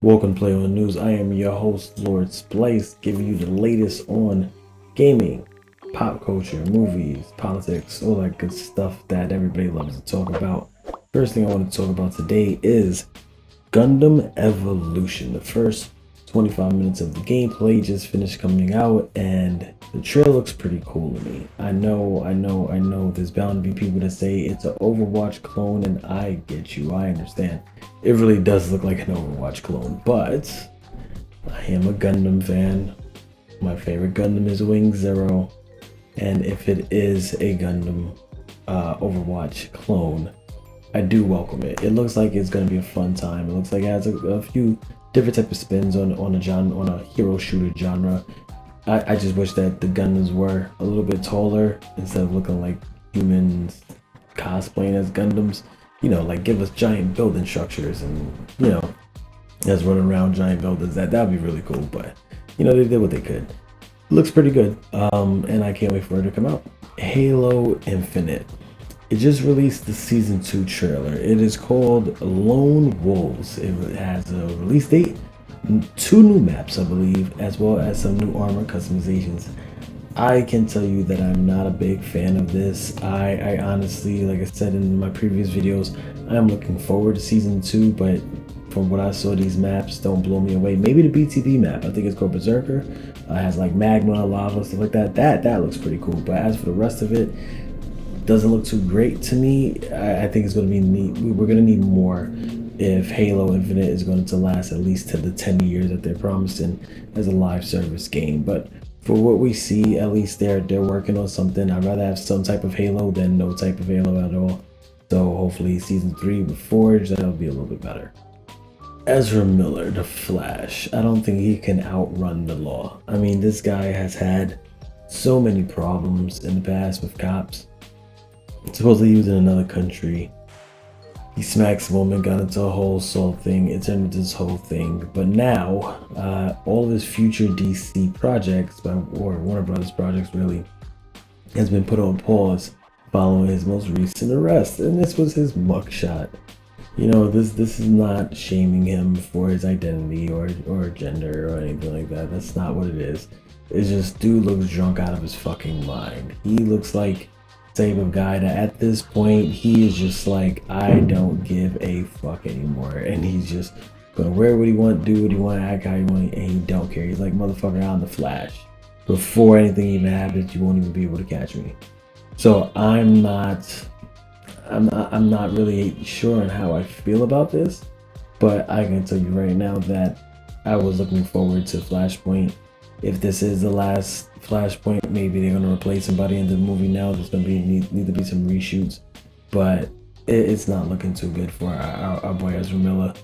Welcome to Play On News. I am your host, Lord Splice, giving you the latest on gaming, pop culture, movies, politics, all that good stuff that everybody loves to talk about. First thing I want to talk about today is Gundam Evolution. The first 25 minutes of the gameplay just finished coming out, and the trailer looks pretty cool to me. I know. There's bound to be people that say it's an Overwatch clone, and I get you. I understand. It really does look like an Overwatch clone, but I am a Gundam fan. My favorite Gundam is Wing Zero, and if it is a Gundam Overwatch clone, I do welcome it. It looks like it's gonna be a fun time. It looks like it has a few different type of spins on a hero shooter genre. I just wish that the Gundams were a little bit taller instead of looking like humans cosplaying as Gundams. Like give us giant building structures and us running around giant buildings. That would be really cool. But they did what they could. It looks pretty good. And I can't wait for it to come out. Halo Infinite. It just released the season 2 trailer. It is called Lone Wolves. It has a release date, 2 new maps, I believe, as well as some new armor customizations. I can tell you that I'm not a big fan of this. I honestly, like I said in my previous videos, I'm looking forward to season 2, but from what I saw, these maps don't blow me away. Maybe the BTB map, I think it's called Berserker, has like magma, lava, stuff like that. That looks pretty cool. But as for the rest of it, doesn't look too great to me. I think it's going to be neat. We're going to need more if Halo Infinite is going to last at least to the 10 years that they're promising as a live service game. But for what we see, at least they're working on something. I'd rather have some type of Halo than no type of Halo at all. So hopefully season 3 with Forge, that'll be a little bit better. Ezra Miller, the Flash. I don't think he can outrun the law. I mean, this guy has had so many problems in the past with cops. Supposedly he was in another country. He smacks a woman, got into a whole assault thing. It turned into this whole thing. But now, all of his future DC projects, or Warner Brothers projects really, has been put on pause following his most recent arrest. And this was his mugshot. This is not shaming him for his identity or gender or anything like that. That's not what it is. It's just dude looks drunk out of his fucking mind. He looks like type of guy that at this point he is just like, I don't give a fuck anymore, and he's just gonna wear what he want, do what he want, act how he want, and he don't care. He's like, motherfucker, I'm the Flash. Before anything even happens, you won't even be able to catch me. So I'm not really sure on how I feel about this, but I can tell you right now that I was looking forward to Flashpoint. If this is the last Flashpoint, maybe they're gonna replace somebody in the movie now. There's gonna need to be some reshoots, but it's not looking too good for our boy Ezra Miller.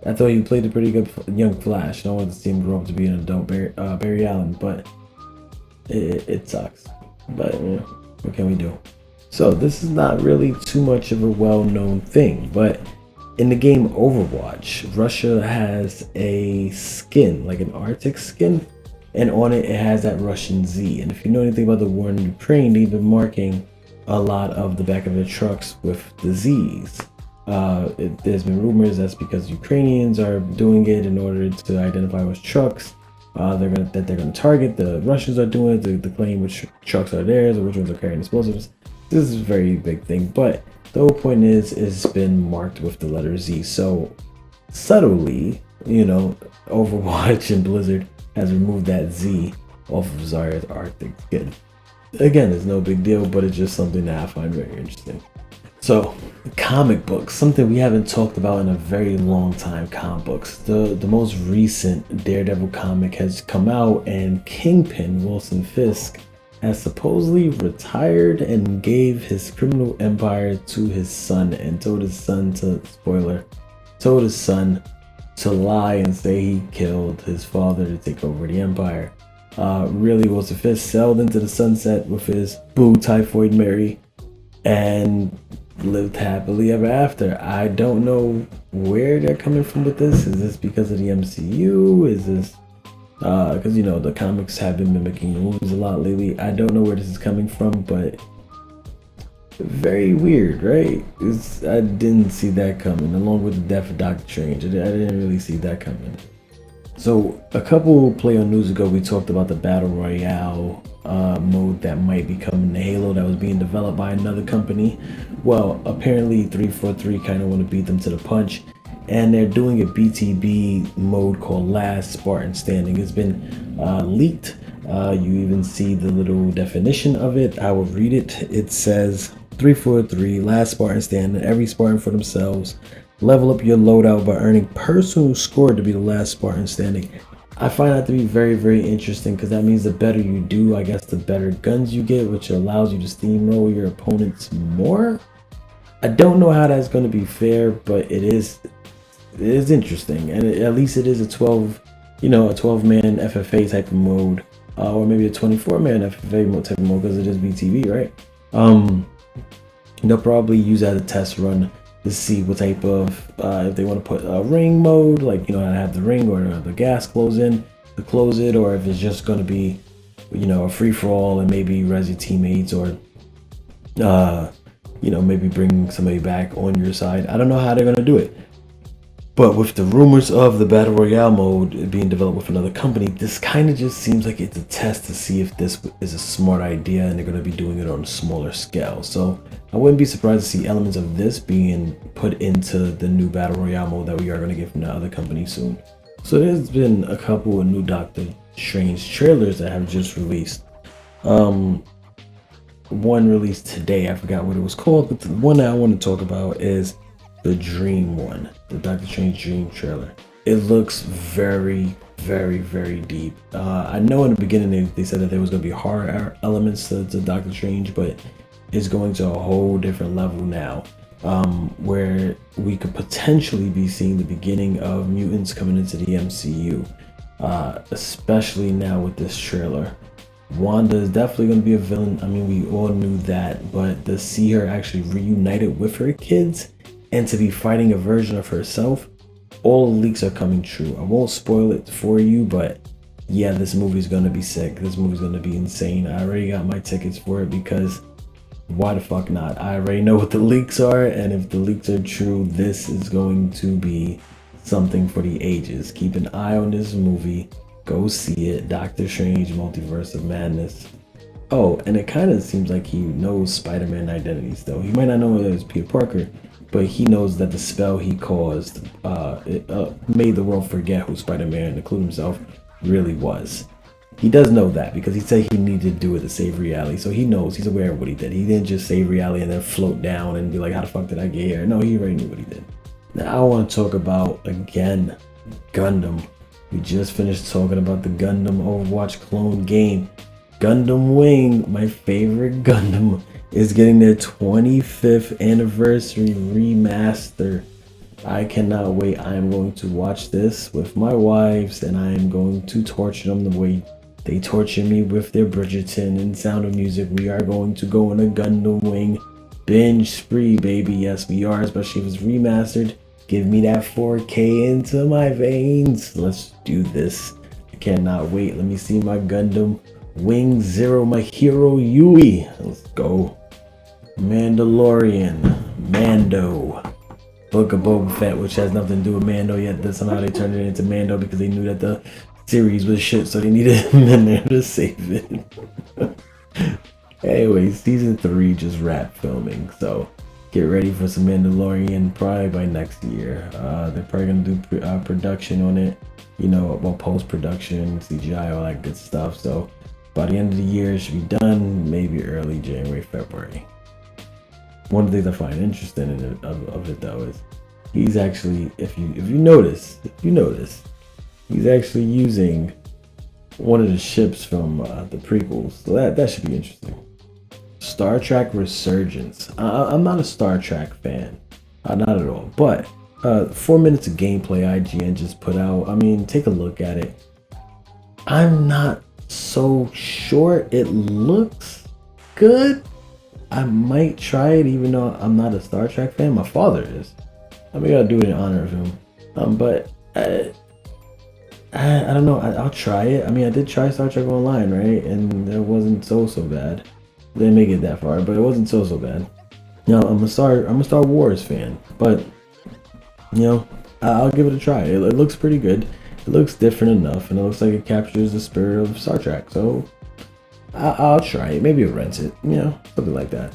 I thought he played a pretty good young Flash. I wanted to see him grow up to be an adult Barry Allen, but it sucks. But what can we do? So this is not really too much of a well-known thing, but in the game Overwatch, Russia has a skin, like an Arctic skin. And on it, it has that Russian Z. And if you know anything about the war in Ukraine, they've been marking a lot of the back of their trucks with the Z's. There's been rumors that's because Ukrainians are doing it in order to identify which trucks they're gonna target. The Russians are doing it to claim which trucks are theirs or which ones are carrying explosives. This is a very big thing. But the whole point is, it's been marked with the letter Z. So subtly, Overwatch and Blizzard has removed that Z off of Zarya's Arctic skin. Again, it's no big deal, but it's just something that I find very interesting. So, comic books, something we haven't talked about in a very long time. Comic books. The most recent Daredevil comic has come out, and Kingpin Wilson Fisk has supposedly retired and gave his criminal empire to his son, and told his son to lie and say he killed his father to take over the empire. Really, Wilson Fisk sailed into the sunset with his boo Typhoid Mary and lived happily ever after. I don't know where they're coming from with this. Is this because of the MCU? Is this because the comics have been mimicking the movies a lot lately? I don't know where this is coming from, but Very weird, right? I didn't see that coming, along with the death of Doctor Strange. I didn't really see that coming. So, a couple play on news ago, we talked about the Battle Royale mode that might be coming to Halo that was being developed by another company. Well, apparently 343 kind of want to beat them to the punch, and they're doing a BTB mode called Last Spartan Standing. It's been leaked. You even see the little definition of it. I will read it. It says 343 Last Spartan Standing. Every Spartan for themselves. Level up your loadout by earning personal score to be the last Spartan standing. I find that to be very, very interesting because that means the better you do, I guess the better guns you get, which allows you to steamroll your opponents more. I don't know how that's going to be fair, but it is interesting, and at least it is a 12, a 12-man FFA type of mode, or maybe a 24-man FFA type of mode because it is BTV, right? They'll probably use that as a test run to see what type of, if they want to put a ring mode, like, have the ring or the gas close in to close it, or if it's just going to be, a free-for-all and maybe res your teammates, or, maybe bring somebody back on your side. I don't know how they're going to do it. But with the rumors of the Battle Royale mode being developed with another company, this kind of just seems like it's a test to see if this is a smart idea and they're going to be doing it on a smaller scale. So I wouldn't be surprised to see elements of this being put into the new Battle Royale mode that we are going to get from the other company soon. So there's been a couple of new Doctor Strange trailers that have just released. One released today, I forgot what it was called, but the one that I want to talk about is the Dream one, the Doctor Strange Dream trailer. It looks very, very, very deep. I know in the beginning they said that there was going to be horror elements to Doctor Strange, but it's going to a whole different level now, where we could potentially be seeing the beginning of mutants coming into the MCU, especially now with this trailer. Wanda is definitely going to be a villain. I mean, we all knew that, but to see her actually reunited with her kids and to be fighting a version of herself, all the leaks are coming true. I won't spoil it for you, but yeah, this movie's gonna be sick. This movie's gonna be insane. I already got my tickets for it because why the fuck not? I already know what the leaks are, and if the leaks are true, this is going to be something for the ages. Keep an eye on this movie. Go see it. Doctor Strange Multiverse of Madness. Oh, and it kind of seems like he knows Spider-Man identities though. He might not know it was Peter Parker, but he knows that the spell he caused made the world forget who Spider-Man, including himself, really was. He does know that because he said he needed to do it to save reality. So he knows, he's aware of what he did. He didn't just save reality and then float down and be like, how the fuck did I get here? No, he already knew what he did. Now I want to talk about, again, Gundam. We just finished talking about the Gundam Overwatch clone game. Gundam Wing, my favorite Gundam, is getting their 25th anniversary remaster. I cannot wait. I am going to watch this with my wives, and I am going to torture them the way they torture me with their Bridgerton and Sound of Music. We are going to go on a Gundam Wing binge spree, baby. Yes, we are, especially if it's remastered. Give me that 4K into my veins. Let's do this. I cannot wait. Let me see my Gundam Wing Zero, my hero Yui. Let's go. Mandalorian, Mando, Book of Boba Fett, which has nothing to do with Mando yet. But somehow they turned it into Mando because they knew that the series was shit, so they needed him in there to save it. Anyway, season 3 just wrapped filming, so get ready for some Mandalorian probably by next year. They're probably gonna do production on it, post-production, CGI, all that good stuff. So by the end of the year, it should be done, maybe early January, February. One of the things I find interesting of it though is he's actually, if you notice, he's actually using one of the ships from the prequels. So that should be interesting. Star Trek Resurgence. I'm not a Star Trek fan, not at all. But 4 minutes of gameplay IGN just put out. I mean, take a look at it. I'm not so sure it looks good. I might try it, even though I'm not a Star Trek fan. My father is. I mean, I gotta do it in honor of him. But I don't know. I'll try it. I mean, I did try Star Trek Online, right? And it wasn't so bad. Didn't make it that far, but it wasn't so bad. You know, I'm a Star Wars fan, but you know, I'll give it a try. It looks pretty good. It looks different enough, and it looks like it captures the spirit of Star Trek. So I'll try it. Maybe I'll rent it. You know, something like that.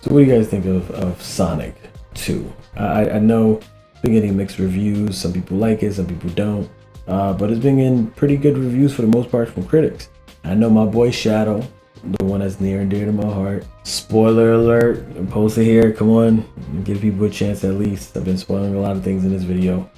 So what do you guys think of Sonic 2? I know it's been getting mixed reviews. Some people like it, some people don't. But it's been getting pretty good reviews for the most part from critics. I know my boy Shadow, the one that's near and dear to my heart. Spoiler alert, I'm posted here. Come on, give people a chance at least. I've been spoiling a lot of things in this video.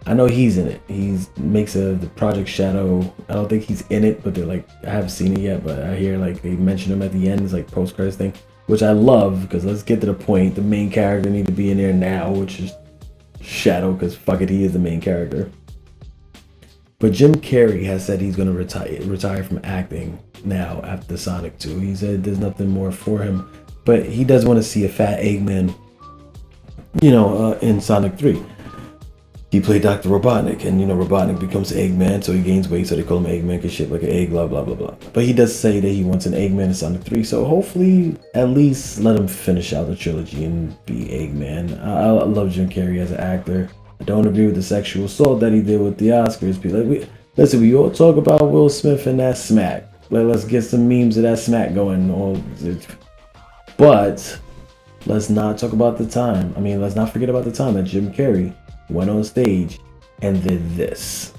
I know he's in it. He makes the Project Shadow. I don't think he's in it, but they're like, I haven't seen it yet, but I hear like they mention him at the end. It's like post-credits thing, which I love because let's get to the point. The main character need to be in there now, which is Shadow, because fuck it, he is the main character. But Jim Carrey has said he's going to retire from acting now after Sonic 2. He said there's nothing more for him, but he does want to see a fat Eggman, you know, in Sonic 3. He played Dr. Robotnik, and you know, Robotnik becomes Eggman, so he gains weight, so they call him Eggman, cause shit like an egg, blah, blah, blah, blah. But he does say that he wants an Eggman in Sonic 3, so hopefully at least let him finish out the trilogy and be Eggman. I love Jim Carrey as an actor. I don't agree with the sexual assault that he did with the Oscars. Listen, we all talk about Will Smith and that smack. Let's get some memes of that smack going. But let's not talk about the time. I mean, let's not forget about the time that Jim Carrey went on stage and did this.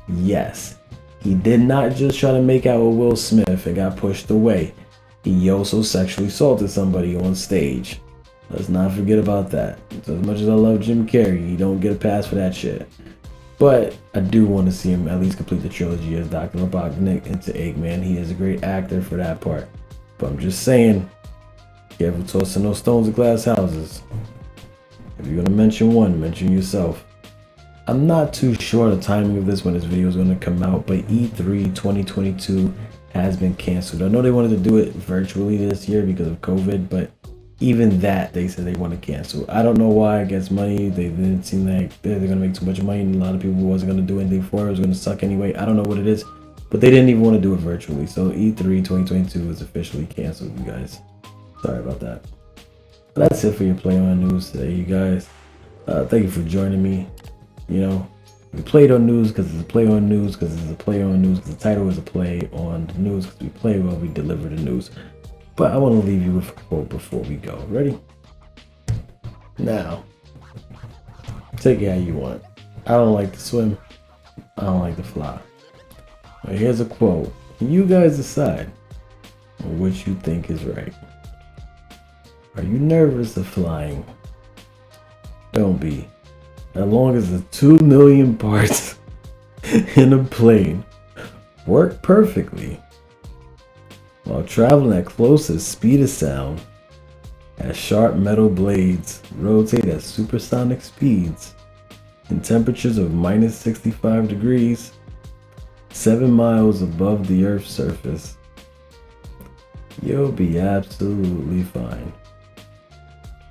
Yes, he did not just try to make out with Will Smith and got pushed away. He also sexually assaulted somebody on stage. Let's not forget about that. So as much as I love Jim Carrey, he don't get a pass for that shit. But I do want to see him at least complete the trilogy as Dr. Robotnik into Eggman. He is a great actor for that part. But I'm just saying, careful tossing those stones at glass houses. If you're going to mention one, mention yourself. I'm not too sure the timing of this when this video is going to come out, but E3 2022 has been canceled. I know they wanted to do it virtually this year because of COVID, but even that, they said they want to cancel. I don't know why. I guess money. They didn't seem like they're going to make too much money, and a lot of people wasn't going to do anything for it. It was going to suck anyway. I don't know what it is, but they didn't even want to do it virtually. So E3 2022 is officially canceled, you guys. Sorry about that. But that's it for your Play On News today, you guys. Thank you for joining me. You know, we played on news because it's a play on news, because it's a play on news, because the title is a play on the news, because we play while we deliver the news. But I want to leave you with a quote before we go. Ready? Now, take it how you want. I don't like to swim. I don't like to fly. But here's a quote. You guys decide which you think is right. Are you nervous of flying? Don't be. As long as the 2 million parts in a plane work perfectly, while traveling at closest speed of sound, as sharp metal blades rotate at supersonic speeds, in temperatures of minus 65 degrees, 7 miles above the Earth's surface, you'll be absolutely fine.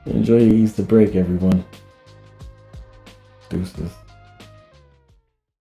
Enjoy your Easter break, everyone. Deuces.